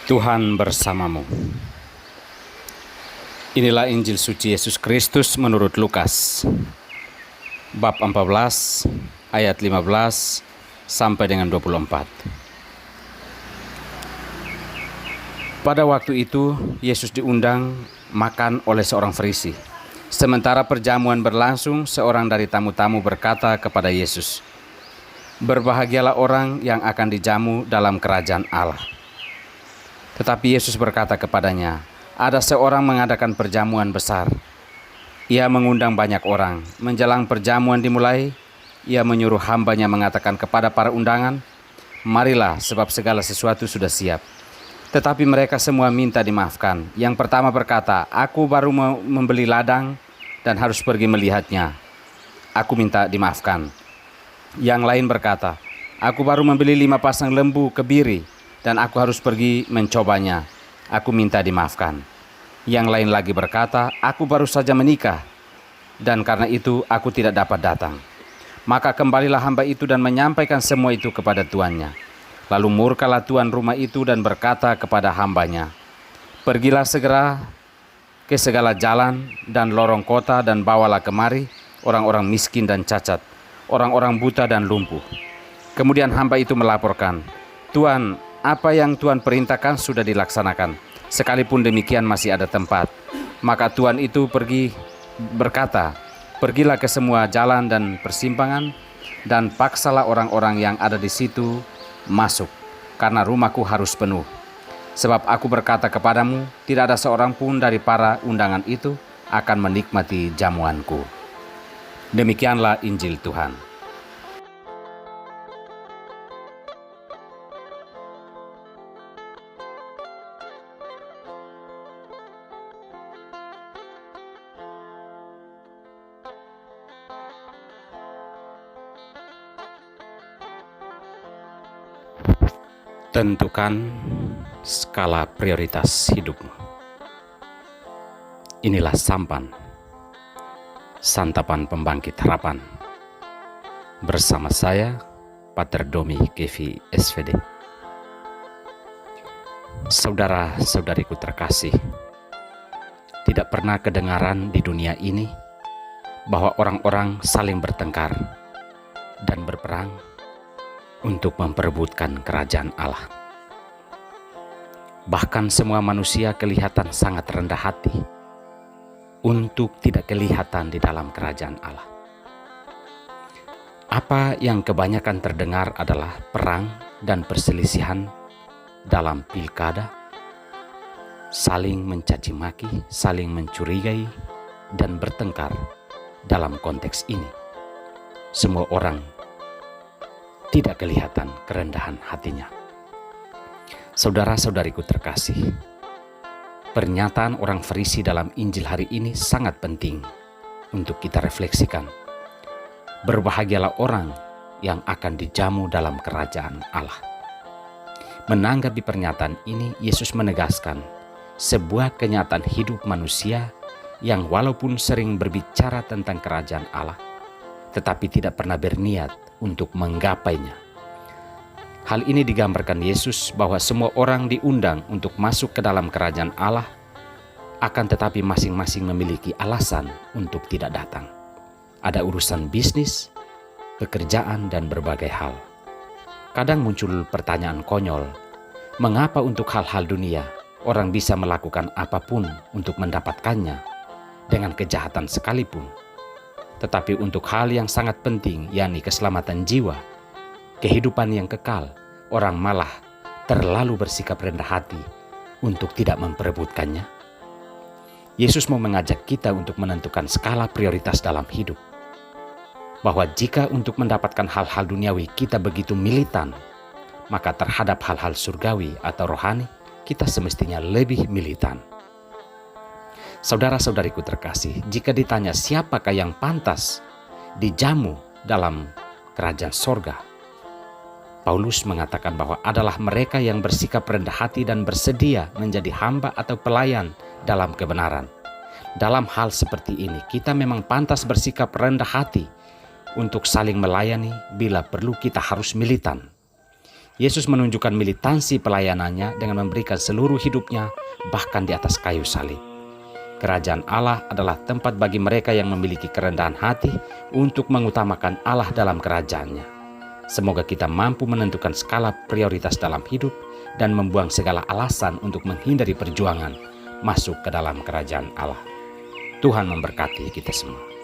Tuhan bersamamu. Inilah Injil suci Yesus Kristus menurut Lukas, bab 14, ayat 15 sampai dengan 24. Pada waktu itu, Yesus diundang makan oleh seorang Farisi. Sementara perjamuan berlangsung, seorang dari tamu-tamu berkata kepada Yesus, "Berbahagialah orang yang akan dijamu dalam kerajaan Allah." Tetapi Yesus berkata kepadanya, "Ada seorang mengadakan perjamuan besar. Ia mengundang banyak orang. Menjelang perjamuan dimulai, ia menyuruh hambanya mengatakan kepada para undangan, 'Marilah, sebab segala sesuatu sudah siap.' Tetapi mereka semua minta dimaafkan. Yang pertama berkata, 'Aku baru membeli ladang dan harus pergi melihatnya. Aku minta dimaafkan.' Yang lain berkata, 'Aku baru membeli 5 pasang lembu kebiri dan aku harus pergi mencobanya. Aku minta dimaafkan.' Yang lain lagi berkata, 'Aku baru saja menikah dan karena itu aku tidak dapat datang.' Maka kembalilah hamba itu dan menyampaikan semua itu kepada tuannya. Lalu murkalah tuan rumah itu dan berkata kepada hambanya, 'Pergilah segera ke segala jalan dan lorong kota dan bawalah kemari orang-orang miskin dan cacat, orang-orang buta dan lumpuh.' Kemudian hamba itu melaporkan, 'Tuan, apa yang Tuan perintahkan sudah dilaksanakan. Sekalipun demikian masih ada tempat.' Maka tuan itu berkata, 'Pergilah ke semua jalan dan persimpangan dan paksalah orang-orang yang ada di situ masuk, karena rumahku harus penuh. Sebab aku berkata kepadamu, tidak ada seorang pun dari para undangan itu akan menikmati jamuanku.'" Demikianlah Injil Tuhan. Tentukan skala prioritas hidupmu. Inilah Sampan, Santapan Pembangkit Harapan. Bersama saya, Pater Domi Kevi SVD. Saudara-saudariku terkasih, tidak pernah kedengaran di dunia ini bahwa orang-orang saling bertengkar dan berperang untuk memperebutkan kerajaan Allah. Bahkan semua manusia kelihatan sangat rendah hati untuk tidak kelihatan di dalam kerajaan Allah. Apa yang kebanyakan terdengar adalah perang dan perselisihan dalam pilkada, saling mencaci maki, saling mencurigai, dan bertengkar. Dalam konteks ini, semua orang tidak kelihatan kerendahan hatinya. Saudara-saudariku terkasih, pernyataan orang Farisi dalam Injil hari ini sangat penting untuk kita refleksikan. Berbahagialah orang yang akan dijamu dalam kerajaan Allah. Menanggapi pernyataan ini, Yesus menegaskan sebuah kenyataan hidup manusia yang walaupun sering berbicara tentang kerajaan Allah, tetapi tidak pernah berniat untuk menggapainya. Hal ini digambarkan Yesus bahwa semua orang diundang untuk masuk ke dalam kerajaan Allah, akan tetapi masing-masing memiliki alasan untuk tidak datang. Ada urusan bisnis, pekerjaan, dan berbagai hal. Kadang muncul pertanyaan konyol, mengapa untuk hal-hal dunia orang bisa melakukan apapun untuk mendapatkannya dengan kejahatan sekalipun? Tetapi untuk hal yang sangat penting, yakni keselamatan jiwa, kehidupan yang kekal, orang malah terlalu bersikap rendah hati untuk tidak memperebutkannya. Yesus mau mengajak kita untuk menentukan skala prioritas dalam hidup. Bahwa jika untuk mendapatkan hal-hal duniawi kita begitu militan, maka terhadap hal-hal surgawi atau rohani kita semestinya lebih militan. Saudara-saudariku terkasih, jika ditanya siapakah yang pantas dijamu dalam kerajaan sorga, Paulus mengatakan bahwa adalah mereka yang bersikap rendah hati dan bersedia menjadi hamba atau pelayan dalam kebenaran. Dalam hal seperti ini, kita memang pantas bersikap rendah hati untuk saling melayani. Bila perlu kita harus militan. Yesus menunjukkan militansi pelayanannya dengan memberikan seluruh hidupnya bahkan di atas kayu salib. Kerajaan Allah adalah tempat bagi mereka yang memiliki kerendahan hati untuk mengutamakan Allah dalam kerajaannya. Semoga kita mampu menentukan skala prioritas dalam hidup dan membuang segala alasan untuk menghindari perjuangan masuk ke dalam kerajaan Allah. Tuhan memberkati kita semua.